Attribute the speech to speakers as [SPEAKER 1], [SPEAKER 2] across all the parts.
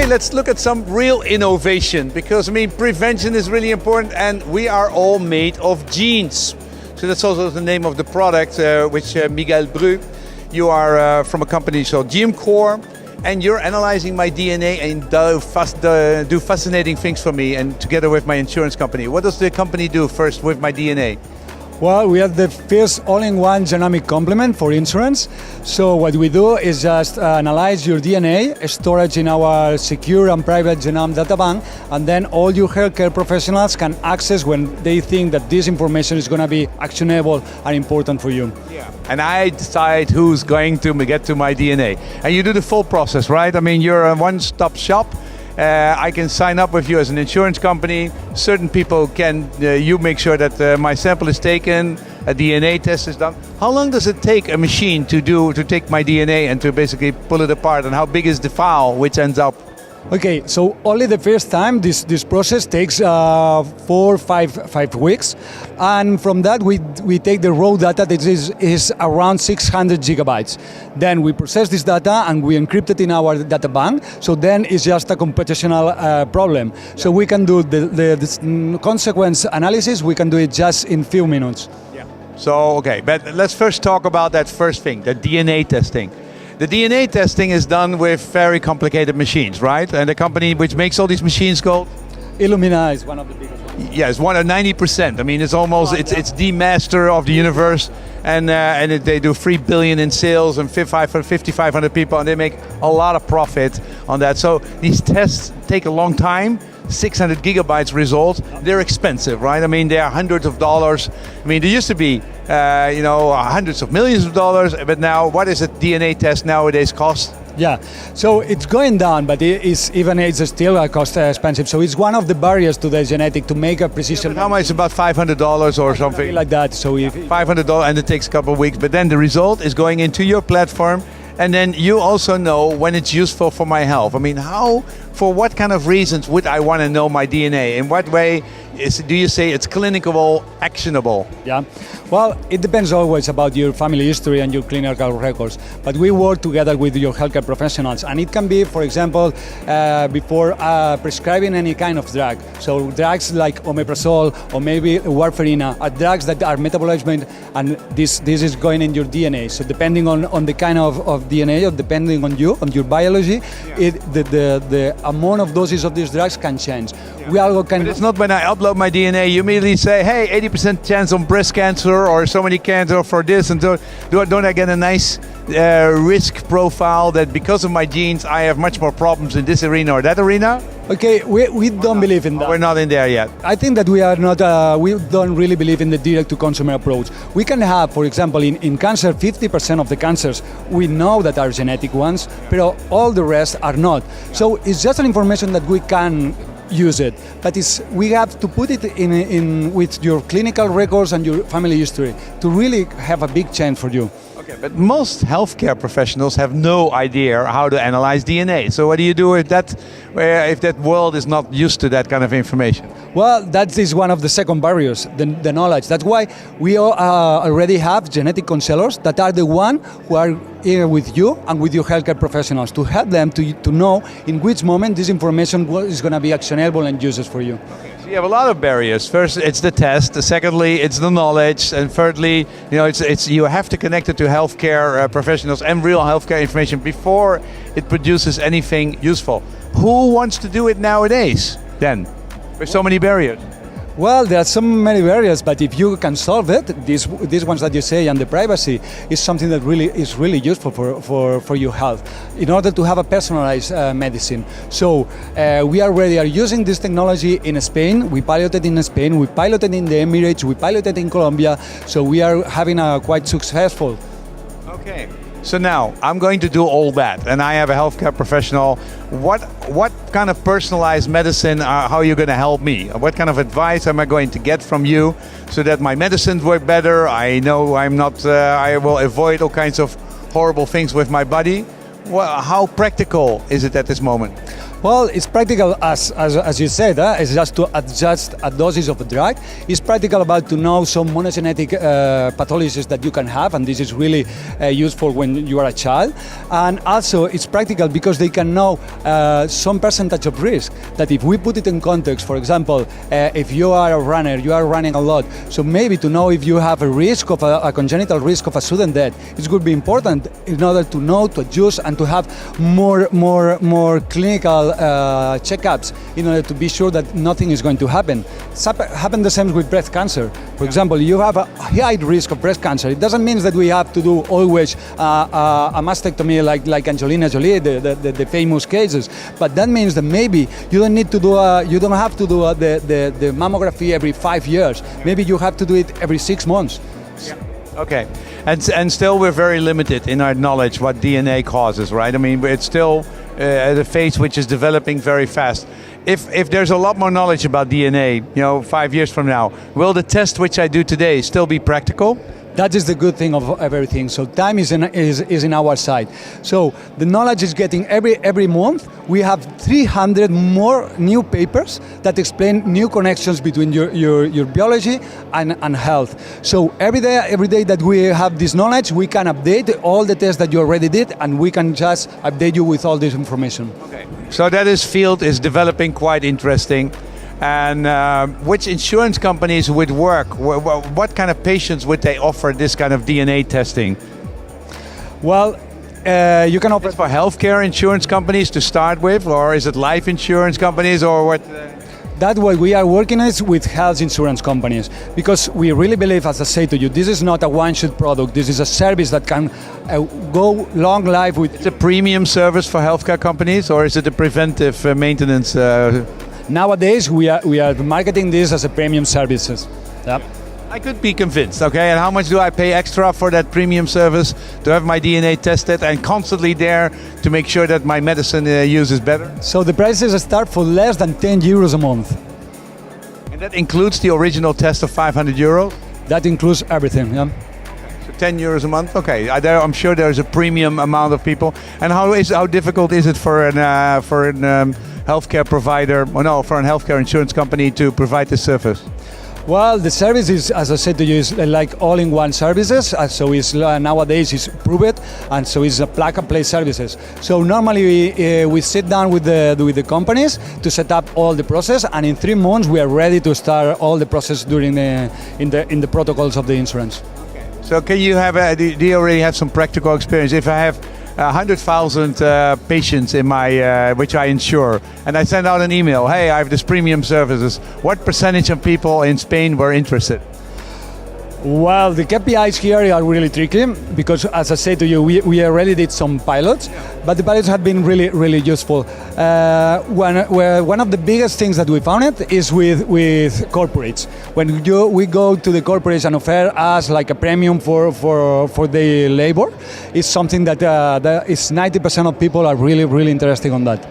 [SPEAKER 1] let's look at some real innovation, because I mean prevention is really important, and we are all made of genes. So that's also the name of the product, which Miguel Bru, you are from a company called GeneCore, and you're analyzing my DNA and do fascinating things for me, and together with my insurance company. What does the company do first with my DNA?
[SPEAKER 2] Well, we are the first all-in-one genomic complement for insurance. So what we do is just analyze your DNA, storage in our secure and private genome data bank, and then all your healthcare professionals can access when they think that this information is going to be actionable and important for you.
[SPEAKER 1] Yeah. And I decide who's going to get to my DNA. And you do the full process, right? I mean, you're a one-stop shop. I can sign up with you as an insurance company. Certain people can, you make sure that my sample is taken, a DNA test is done. How long does it take a machine to take my DNA and to basically pull it apart? And how big is the file which ends up?
[SPEAKER 2] Okay, so only the first time this process takes 4-5 weeks, and from that we take the raw data that is around 600 gigabytes. Then we process this data and we encrypt it in our data bank. So then it's just a computational problem. So we can do the consequence analysis. We can do it just in few minutes.
[SPEAKER 1] Yeah. So okay, but let's first talk about that first thing, the DNA testing. The DNA testing is done with very complicated machines, right? And the company which makes all these machines called?
[SPEAKER 2] Illumina is one of the biggest ones.
[SPEAKER 1] Yes, one of 90%. I mean, it's almost, it's the master of the universe. And they do 3 billion in sales and 5,500 people, and they make a lot of profit on that. So these tests take a long time. 600 gigabytes results, they're expensive, right? I mean, they are hundreds of dollars. I mean, there used to be, hundreds of millions of dollars, but now what is a DNA test nowadays cost?
[SPEAKER 2] Yeah, so it's going down, but it's still cost expensive. So it's one of the barriers to the genetic to make a precision.
[SPEAKER 1] Yeah, how much? About $500 or something
[SPEAKER 2] like that. So if
[SPEAKER 1] $500, and it takes a couple of weeks, but then the result is going into your platform. And then you also know when it's useful for my health. I mean, for what kind of reasons would I want to know my DNA? In what way do you say it's clinical, actionable?
[SPEAKER 2] Yeah, well, it depends always about your family history and your clinical records. But we work together with your healthcare professionals. And it can be, for example, before prescribing any kind of drug. So drugs like omeprazole or maybe warfarin are drugs that are metabolized, and this is going in your DNA. So depending on the kind of DNA, or depending on your biology, yeah, the amount of doses of these drugs can change.
[SPEAKER 1] Yeah. But it's not when I upload my DNA, you immediately say, hey, 80% chance on breast cancer or so many cancer for this, and don't I get a nice risk profile that because of my genes I have much more problems in this arena or that arena?
[SPEAKER 2] Okay, we don't believe in that.
[SPEAKER 1] We're not in there yet.
[SPEAKER 2] I think that we are not. We don't really believe in the direct-to-consumer approach. We can have, for example, in cancer, 50% of the cancers we know that are genetic ones, but all the rest are not. So it's just an information that we can use it, but we have to put it in with your clinical records and your family history to really have a big change for you.
[SPEAKER 1] Okay, but most healthcare professionals have no idea how to analyze DNA. So what do you do if that world is not used to that kind of information?
[SPEAKER 2] Well, that is one of the second barriers, the knowledge. That's why we already have genetic counselors that are the one who are here with you and with your healthcare professionals to help them to know in which moment this information is going to be actionable and uses for you.
[SPEAKER 1] Okay. So you have a lot of barriers. First, it's the test. Secondly, it's the knowledge. And thirdly, you have to connect it to healthcare professionals and real healthcare information before it produces anything useful. Who wants to do it nowadays then? With so many barriers.
[SPEAKER 2] Well, there are so many barriers, but if you can solve it, these ones that you say and the privacy is something that is really useful for your health in order to have a personalized medicine. So we already are using this technology in Spain. We piloted in Spain, we piloted in the Emirates, we piloted in Colombia. So we are having a quite successful.
[SPEAKER 1] Okay. So now I'm going to do all that, and I have a healthcare professional. What kind of personalized medicine? How are you going to help me? What kind of advice am I going to get from you so that my medicines work better? I know I'm not. I will avoid all kinds of horrible things with my body. Well, how practical is it at this moment?
[SPEAKER 2] Well, it's practical as you said. It's just to adjust a dosage of a drug. It's practical about to know some monogenetic pathologies that you can have, and this is really useful when you are a child. And also, it's practical because they can know some percentage of risk. That if we put it in context, for example, if you are a runner, you are running a lot, so maybe to know if you have a risk of a congenital risk of a sudden death, it would be important in order to know, to adjust, and to have more clinical checkups in order to be sure that nothing is going to happen. It's happen the same with breast cancer. For example, you have a high risk of breast cancer. It doesn't mean that we have to do always a mastectomy like Angelina Jolie, the famous cases. But that means that maybe you don't need to do you don't have to do the mammography every 5 years. Maybe you have to do it every 6 months.
[SPEAKER 1] Okay, and still we're very limited in our knowledge what DNA causes, right? I mean, it's still at a phase which is developing very fast. If there's a lot more knowledge about DNA, 5 years from now, will the test which I do today still be practical?
[SPEAKER 2] That is the good thing of everything. So time is in our side. So the knowledge is getting every month. We have 300 more new papers that explain new connections between your biology and health. So every day that we have this knowledge, we can update all the tests that you already did, and we can just update you with all this information.
[SPEAKER 1] Okay. So that field is developing quite interesting. And which insurance companies would work? What kind of patients would they offer this kind of DNA testing?
[SPEAKER 2] Well, you can offer
[SPEAKER 1] for healthcare insurance companies to start with, or is it life insurance companies, or what?
[SPEAKER 2] That's what we are working is with health insurance companies, because we really believe, as I say to you, this is not a one-shot product. This is a service that can go long life with.
[SPEAKER 1] It's a premium service for healthcare companies, or is it a preventive maintenance?
[SPEAKER 2] Nowadays, we are marketing this as a premium services. Yep.
[SPEAKER 1] I could be convinced, okay? And how much do I pay extra for that premium service to have my DNA tested and constantly there to make sure that my medicine use is better?
[SPEAKER 2] So the prices start for less than 10 euros a month.
[SPEAKER 1] And that includes the original test of 500 euros?
[SPEAKER 2] That includes everything, yeah.
[SPEAKER 1] So 10 euros a month, okay. I'm sure there's a premium amount of people. And how difficult is it for an healthcare provider, for a healthcare insurance company to provide this service?
[SPEAKER 2] Well, the service is, as I said to you, is like all-in-one services. So it's nowadays it's proved, and so it's a plug-and-play services. So normally we sit down with the companies to set up all the process, and in 3 months we are ready to start all the process during in the protocols of the insurance.
[SPEAKER 1] Okay. So can you do you already have some practical experience? If I have 100,000 patients in my which I insure, and I send out an email, hey, I have this premium services, what percentage of people in Spain were interested?
[SPEAKER 2] Well, the KPIs here are really tricky because, as I said to you, we already did some pilots, but the pilots have been really, really useful. One of the biggest things that we found is with corporates. When we go to the corporates and offer us like a premium for the labor, it's something that is 90% of people are really, really interested on that.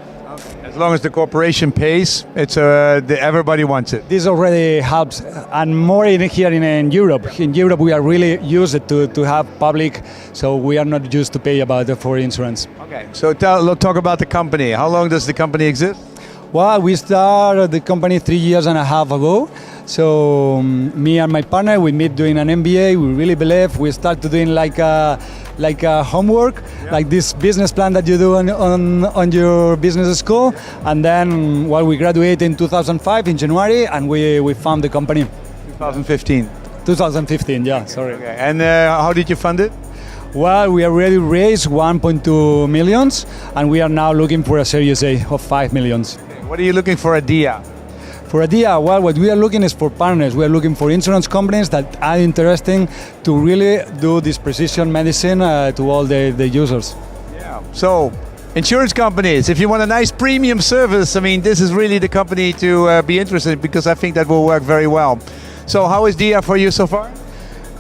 [SPEAKER 1] As long as the corporation pays, it's everybody wants it.
[SPEAKER 2] This already helps, and more here in Europe. In Europe, we are really used to have public, so we are not used to pay for insurance.
[SPEAKER 1] Okay, so talk about the company. How long does the company exist?
[SPEAKER 2] Well, we started the company 3.5 years ago. So me and my partner, we meet doing an MBA. We really believe. We start doing like a homework, like this business plan that you do on your business school. And then, we graduated in 2005 in January, and we found the company.
[SPEAKER 1] 2015.
[SPEAKER 2] 2015, yeah. Sorry.
[SPEAKER 1] Okay. And how did you fund it?
[SPEAKER 2] Well, we already raised 1.2 millions, and we are now looking for a Series A of 5 millions.
[SPEAKER 1] What are you looking for at DIA?
[SPEAKER 2] For DIA, well, what we are looking is for partners. We are looking for insurance companies that are interesting to really do this precision medicine to all the users.
[SPEAKER 1] Yeah. So, insurance companies, if you want a nice premium service, I mean, this is really the company to be interested in, because I think that will work very well. So, how is DIA for you so far?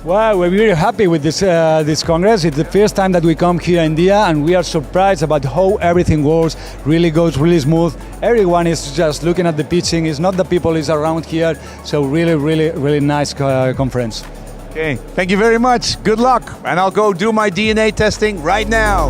[SPEAKER 2] Well, we're very happy with this Congress. It's the first time that we come here in DIA, and we are surprised about how everything goes really smooth. Everyone is just looking at the pitching. It's not the people is around here. So really nice conference.
[SPEAKER 1] Okay, thank you very much. Good luck. And I'll go do my DNA testing right now.